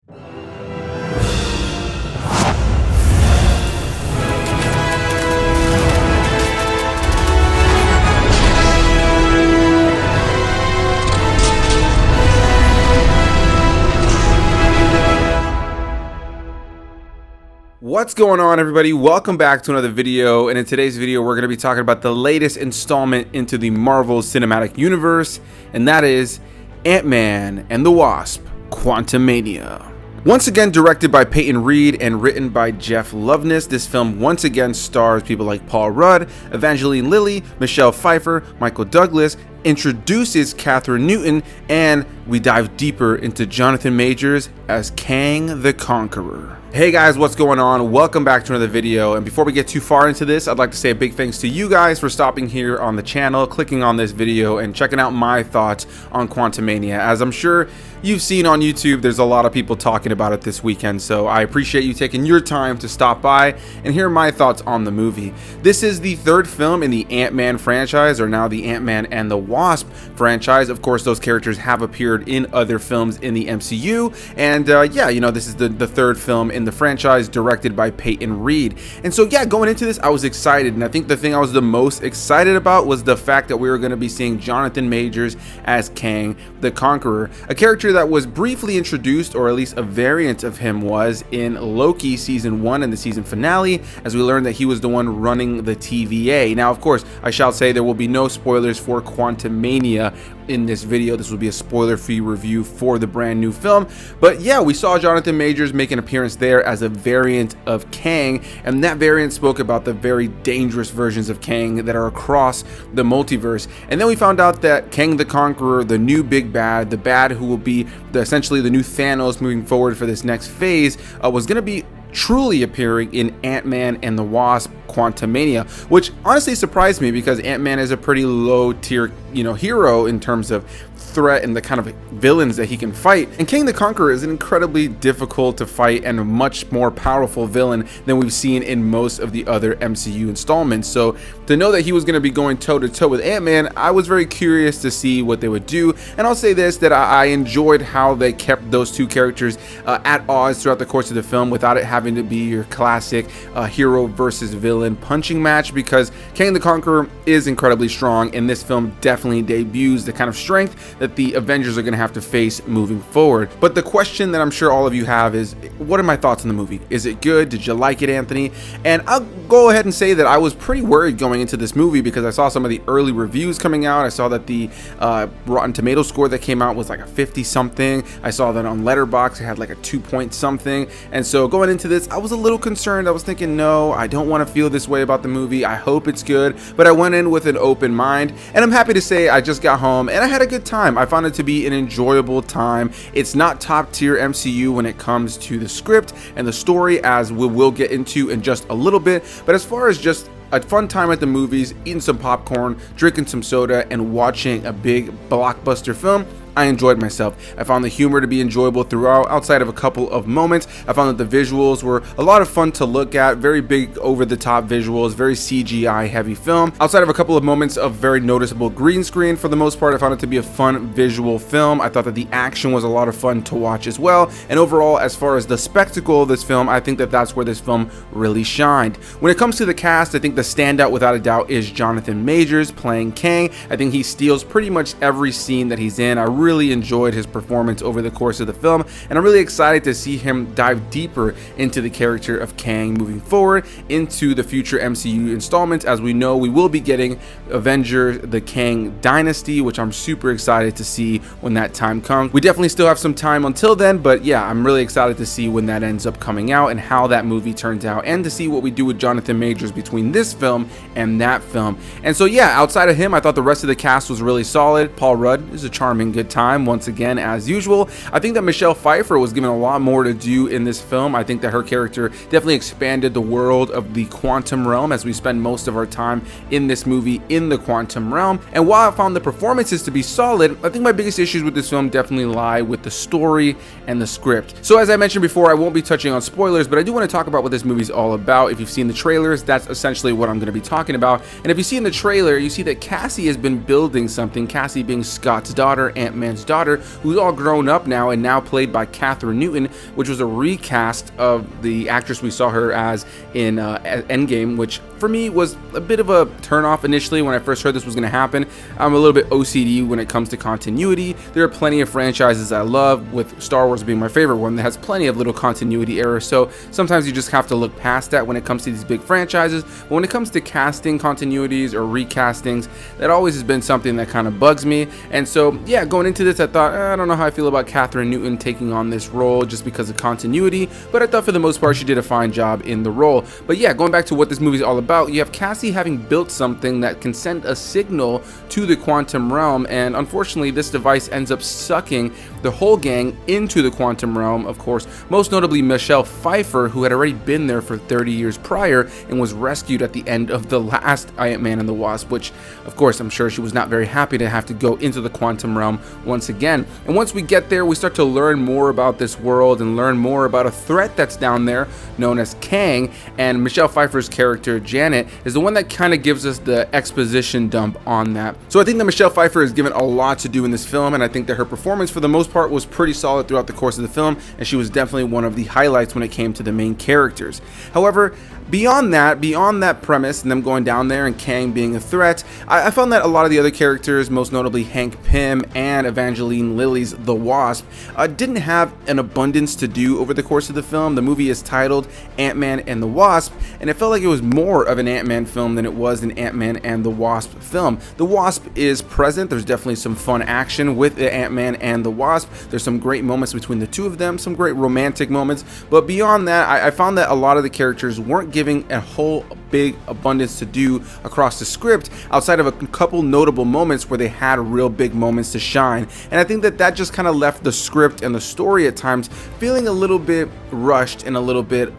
What's going on, everybody? Welcome back to another video, and in today's video we're going to be talking about the latest installment into the Marvel Cinematic Universe, and that is Ant-Man and the Wasp: Quantumania. Once again directed by Peyton Reed and written by Jeff Loveness, this film once again stars people like Paul Rudd, Evangeline Lilly, Michelle Pfeiffer, Michael Douglas, introduces Catherine Newton, and we dive deeper into Jonathan Majors as Kang the Conqueror. Hey guys, what's going on? Welcome back to another video, and before we get too far into this, I'd like to say a big thanks to you guys for stopping here on the channel, clicking on this video, and checking out my thoughts on Quantumania. As I'm sure you've seen on YouTube, there's a lot of people talking about it this weekend, so I appreciate you taking your time to stop by and hear my thoughts on the movie. This is the third film in the Ant-Man franchise, or now the Ant-Man and the Wasp franchise. Of course, those characters have appeared in other films in the MCU, and yeah, you know, this is the third film in the franchise directed by Peyton Reed. And so yeah, going into this I was excited, and I think the thing I was the most excited about was the fact that we were going to be seeing Jonathan Majors as Kang the Conqueror, a character that was briefly introduced, or at least a variant of him was, in Loki season 1 and the season finale, as we learned that he was the one running the TVA. Now of course, I shall say there will be no spoilers for Quantumania in this video. This will be a spoiler-free review for the brand new film. But yeah, we saw Jonathan Majors make an appearance there as a variant of Kang, and that variant spoke about the very dangerous versions of Kang that are across the multiverse. And then we found out that Kang the Conqueror, the new big bad, the bad who will be essentially the new Thanos moving forward for this next phase, was going to be truly appearing in Ant-Man and the Wasp: Quantumania, which honestly surprised me because Ant-Man is a pretty low tier, hero in terms of threat and the kind of villains that he can fight. And Kang the Conqueror is an incredibly difficult to fight and a much more powerful villain than we've seen in most of the other MCU installments. So to know that he was going to be going toe to toe with Ant-Man, I was very curious to see what they would do. And I'll say this, that I enjoyed how they kept those two characters at odds throughout the course of the film without it having to be your classic hero versus villain punching match, because Kang the Conqueror is incredibly strong, and this film definitely debuts the kind of strength that the Avengers are going to have to face moving forward. But the question that I'm sure all of you have is, what are my thoughts on the movie? Is it good? Did you like it, Anthony? And I'll go ahead and say that I was pretty worried going into this movie because I saw some of the early reviews coming out. I saw that the Rotten Tomatoes score that came out was like a 50 something. I saw that on Letterboxd it had like a 2 point something. And so going into this, I was a little concerned. I was thinking, no, I don't want to feel this way about the movie. I hope it's good. But I went in with an open mind, and I'm happy to say I just got home and I had a good time. I found it to be an enjoyable time. It's not top tier MCU when it comes to the script and the story, as we will get into in just a little bit, but as far as just a fun time at the movies, eating some popcorn, drinking some soda, and watching a big blockbuster film, I enjoyed myself. I found the humor to be enjoyable throughout, outside of a couple of moments. I found that the visuals were a lot of fun to look at, very big over-the-top visuals, very CGI heavy film. Outside of a couple of moments of very noticeable green screen, for the most part, I found it to be a fun visual film. I thought that the action was a lot of fun to watch as well. And overall, as far as the spectacle of this film, I think that that's where this film really shined. When it comes to the cast, I think the standout without a doubt is Jonathan Majors playing Kang. I think he steals pretty much every scene that he's in. I really enjoyed his performance over the course of the film, and I'm really excited to see him dive deeper into the character of Kang moving forward into the future MCU installments. As we know, we will be getting Avengers: The Kang Dynasty, which I'm super excited to see when that time comes. We definitely still have some time until then, but yeah, I'm really excited to see when that ends up coming out and how that movie turns out, and to see what we do with Jonathan Majors between this film and that film. And so yeah, outside of him, I thought the rest of the cast was really solid. Paul Rudd is a charming good time once again, as usual. I think that Michelle Pfeiffer was given a lot more to do in this film. I think that her character definitely expanded the world of the quantum realm, as we spend most of our time in this movie in the quantum realm. And while I found the performances to be solid, I think my biggest issues with this film definitely lie with the story and the script. So as I mentioned before, I won't be touching on spoilers, but I do want to talk about what this movie's all about. If you've seen the trailers, that's essentially what I'm going to be talking about. And if you see in the trailer, you see that Cassie has been building something, Cassie being Scott's daughter, Aunt May Ant-Man's daughter, who's all grown up now and now played by Katherine Newton, which was a recast of the actress we saw her as in Endgame, which for me was a bit of a turnoff initially when I first heard this was going to happen. I'm a little bit OCD when it comes to continuity. There are plenty of franchises I love, with Star Wars being my favorite one that has plenty of little continuity errors, so sometimes you just have to look past that when it comes to these big franchises. But when it comes to casting continuities or recastings, that always has been something that kind of bugs me. And so yeah, going into this I thought, I don't know how I feel about Katherine Newton taking on this role just because of continuity, but I thought for the most part she did a fine job in the role. But yeah, going back to what this movie is all about, you have Cassie having built something that can send a signal to the quantum realm, and unfortunately this device ends up sucking the whole gang into the quantum realm, of course, most notably Michelle Pfeiffer, who had already been there for 30 years prior and was rescued at the end of the last Ant-Man and the Wasp, which of course I'm sure she was not very happy to have to go into the quantum realm once again. And once we get there, we start to learn more about this world and learn more about a threat that's down there known as Kang, and Michelle Pfeiffer's character Janet is the one that kind of gives us the exposition dump on that. So I think that Michelle Pfeiffer is given a lot to do in this film, and I think that her performance for the most part was pretty solid throughout the course of the film, and she was definitely one of the highlights when it came to the main characters. However, beyond that premise and them going down there and Kang being a threat, I found that a lot of the other characters, most notably Hank Pym and Evangeline Lilly's the Wasp, didn't have an abundance to do over the course of the film. The movie is titled Ant-Man and the Wasp, and it felt like it was more of an Ant-Man film than it was an Ant-Man and the Wasp film. The Wasp is present. There's definitely some fun action with the Ant-Man and the Wasp. There's some great moments between the two of them, some great romantic moments, but beyond that, I found that a lot of the characters weren't giving a whole big abundance to do across the script outside of a couple notable moments where they had real big moments to shine. And I think that that just kind of left the script and the story at times feeling a little bit rushed and a little bit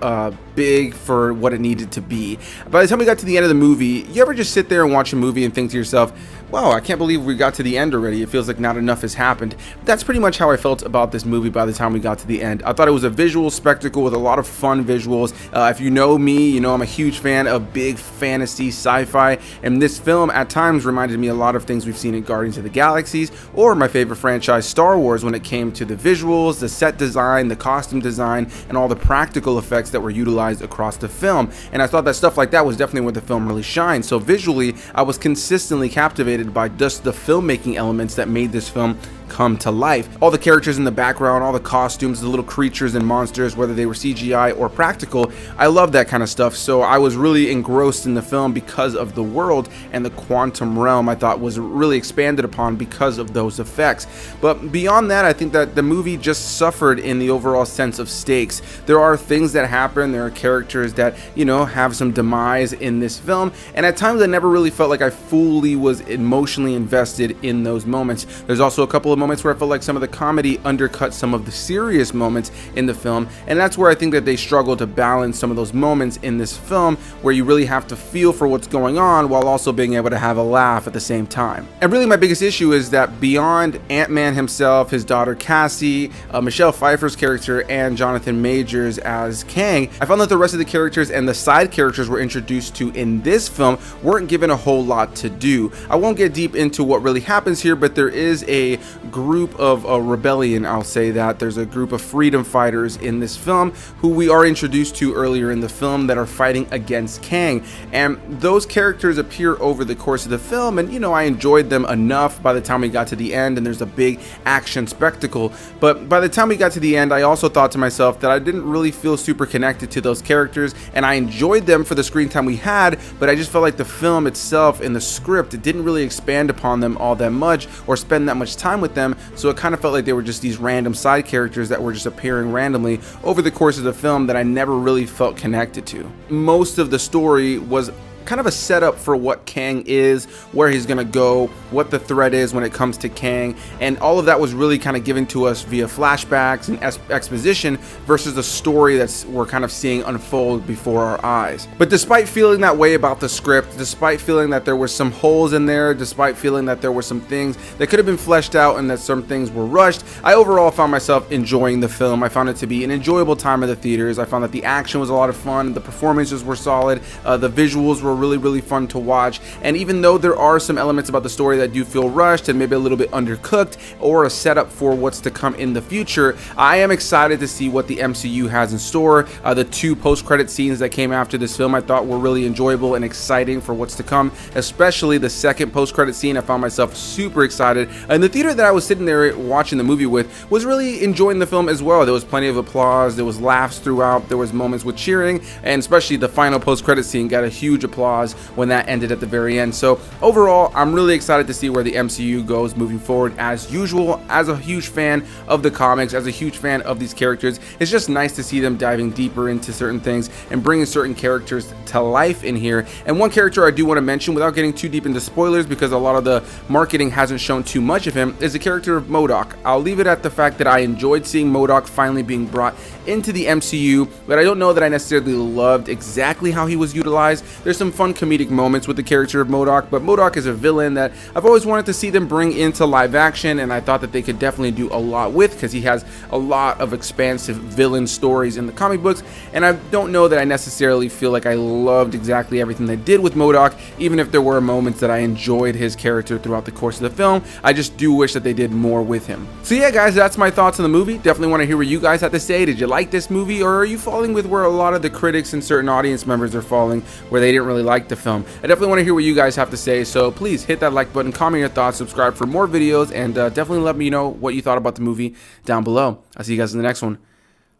big for what it needed to be. By the time we got to the end of the movie, you ever just sit there and watch a movie and think to yourself, wow, I can't believe we got to the end already. It feels like not enough has happened. That's pretty much how I felt about this movie by the time we got to the end. I thought it was a visual spectacle with a lot of fun visuals. If you know me, you know I'm a huge fan of big fantasy sci-fi, and this film at times reminded me a lot of things we've seen in Guardians of the Galaxies or my favorite franchise, Star Wars, when it came to the visuals, the set design, the costume design, and all the practical effects that were utilized across the film. And I thought that stuff like that was definitely where the film really shined. So visually, I was consistently captivated by just the filmmaking elements that made this film come to life. All the characters in the background, all the costumes, the little creatures and monsters, whether they were CGI or practical, I love that kind of stuff. So I was really engrossed in the film because of the world, and the quantum realm I thought was really expanded upon because of those effects. But beyond that, I think that the movie just suffered in the overall sense of stakes. There are things that happen, there are characters that, you know, have some demise in this film, and at times I never really felt like I fully was emotionally invested in those moments. There's also a couple of moments where I felt like some of the comedy undercut some of the serious moments in the film, and that's where I think that they struggle to balance some of those moments in this film where you really have to feel for what's going on while also being able to have a laugh at the same time. And really my biggest issue is that beyond Ant-Man himself, his daughter Cassie, Michelle Pfeiffer's character, and Jonathan Majors as Kang, I found that the rest of the characters and the side characters we're introduced to in this film weren't given a whole lot to do. I won't get deep into what really happens here, but there is a group of a rebellion, I'll say that. There's a group of freedom fighters in this film who we are introduced to earlier in the film that are fighting against Kang, and those characters appear over the course of the film, and you know, I enjoyed them enough by the time we got to the end and there's a big action spectacle. But by the time we got to the end, I also thought to myself that I didn't really feel super connected to those characters, and I enjoyed them for the screen time we had, but I just felt like the film itself and the script, it didn't really expand upon them all that much or spend that much time with them, so it kind of felt like they were just these random side characters that were just appearing randomly over the course of the film that I never really felt connected to. Most of the story was kind of a setup for what Kang is, where he's gonna go, what the threat is when it comes to Kang, and all of that was really kind of given to us via flashbacks and exposition versus the story that's we're kind of seeing unfold before our eyes. But despite feeling that way about the script, despite feeling that there were some holes in there, despite feeling that there were some things that could have been fleshed out and that some things were rushed, I overall found myself enjoying the film. I found it to be an enjoyable time at the theaters. I found that the action was a lot of fun, the performances were solid, the visuals were really fun to watch. And even though there are some elements about the story that do feel rushed and maybe a little bit undercooked or a setup for what's to come in the future, I am excited to see what the MCU has in store. The 2 post-credit scenes that came after this film I thought were really enjoyable and exciting for what's to come, especially the second post-credit scene. I found myself super excited, and the theater that I was sitting there watching the movie with was really enjoying the film as well. There was plenty of applause, there was laughs throughout, there was moments with cheering, and especially the final post-credit scene got a huge applause when that ended at the very end. So overall, I'm really excited to see where the MCU goes moving forward. As usual, as a huge fan of the comics, as a huge fan of these characters, it's just nice to see them diving deeper into certain things and bringing certain characters to life in here. And one character I do want to mention without getting too deep into spoilers, because a lot of the marketing hasn't shown too much of him, is the character of MODOK. I'll leave it at the fact that I enjoyed seeing MODOK finally being brought into the MCU, but I don't know that I necessarily loved exactly how he was utilized. There's some fun comedic moments with the character of MODOK, but MODOK is a villain that I've always wanted to see them bring into live action, and I thought that they could definitely do a lot with, because he has a lot of expansive villain stories in the comic books, and I don't know that I necessarily feel like I loved exactly everything they did with MODOK, even if there were moments that I enjoyed his character throughout the course of the film. I just do wish that they did more with him. So yeah, guys, that's my thoughts on the movie. Definitely want to hear what you guys have to say. Did you like this movie, or are you falling with where a lot of the critics and certain audience members are falling, where they didn't really like the film? I definitely want to hear what you guys have to say, so please hit that like button, comment your thoughts, subscribe for more videos, and definitely let me know what you thought about the movie down below. I'll see you guys in the next one.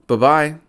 Bye-bye.